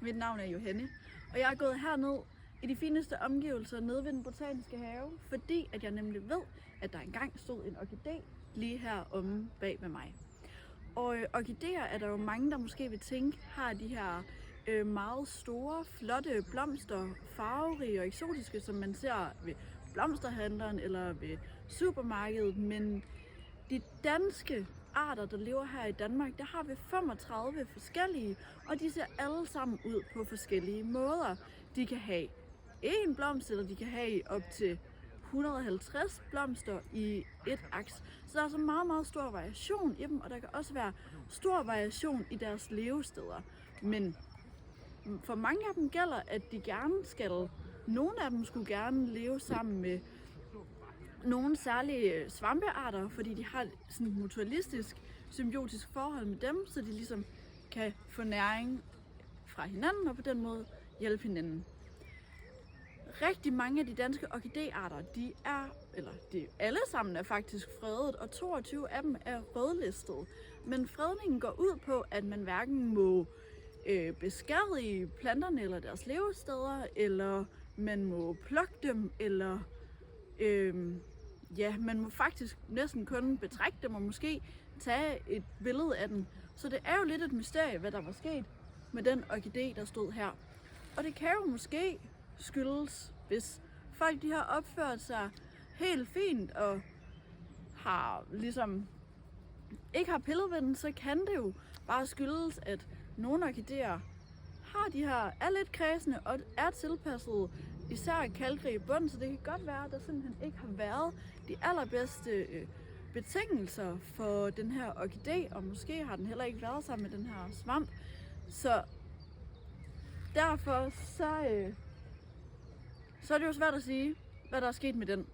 Mit navn er Johanne, og jeg er gået herned i de fineste omgivelser nede ved den botaniske have, fordi at jeg nemlig ved, at der engang stod en orkidé lige her omme bag ved mig. Og orkidéer er der jo mange, der måske vil tænke, har de her meget store, flotte blomster, farverige og eksotiske, som man ser ved blomsterhandleren eller ved supermarkedet, men de danske arter, der lever her i Danmark, der har vi 35 forskellige, og de ser alle sammen ud på forskellige måder. De kan have én blomst, eller de kan have op til 150 blomster i et aks. Så der er altså meget, meget stor variation i dem, og der kan også være stor variation i deres levesteder. Men for mange af dem gælder, at de gerne skal, nogle af dem skulle gerne leve sammen med nogle særlige svampearter, fordi de har sådan et mutualistisk, symbiotisk forhold med dem, så de ligesom kan få næring fra hinanden og på den måde hjælpe hinanden. Rigtig mange af de danske orkidéarter, de alle sammen er faktisk fredet, og 22 af dem er rødlistet. Men fredningen går ud på, at man hverken må beskadige planterne eller deres levesteder, eller man må plukke dem, eller man må faktisk næsten kun betrække dem og måske tage et billede af dem. Så det er jo lidt et mysterie, hvad der var sket med den orkidé, der stod her. Og det kan jo måske skyldes, hvis folk de har opført sig helt fint og har ligesom ikke har pillet ved den, så kan det jo bare skyldes, at nogle orkidéer er lidt kredsende og er tilpasset især kalkrig bund, så det kan godt være, at der simpelthen ikke har været de allerbedste betingelser for den her orkidé, og måske har den heller ikke været sammen med den her svamp. Så derfor så er det jo svært at sige, hvad der er sket med den.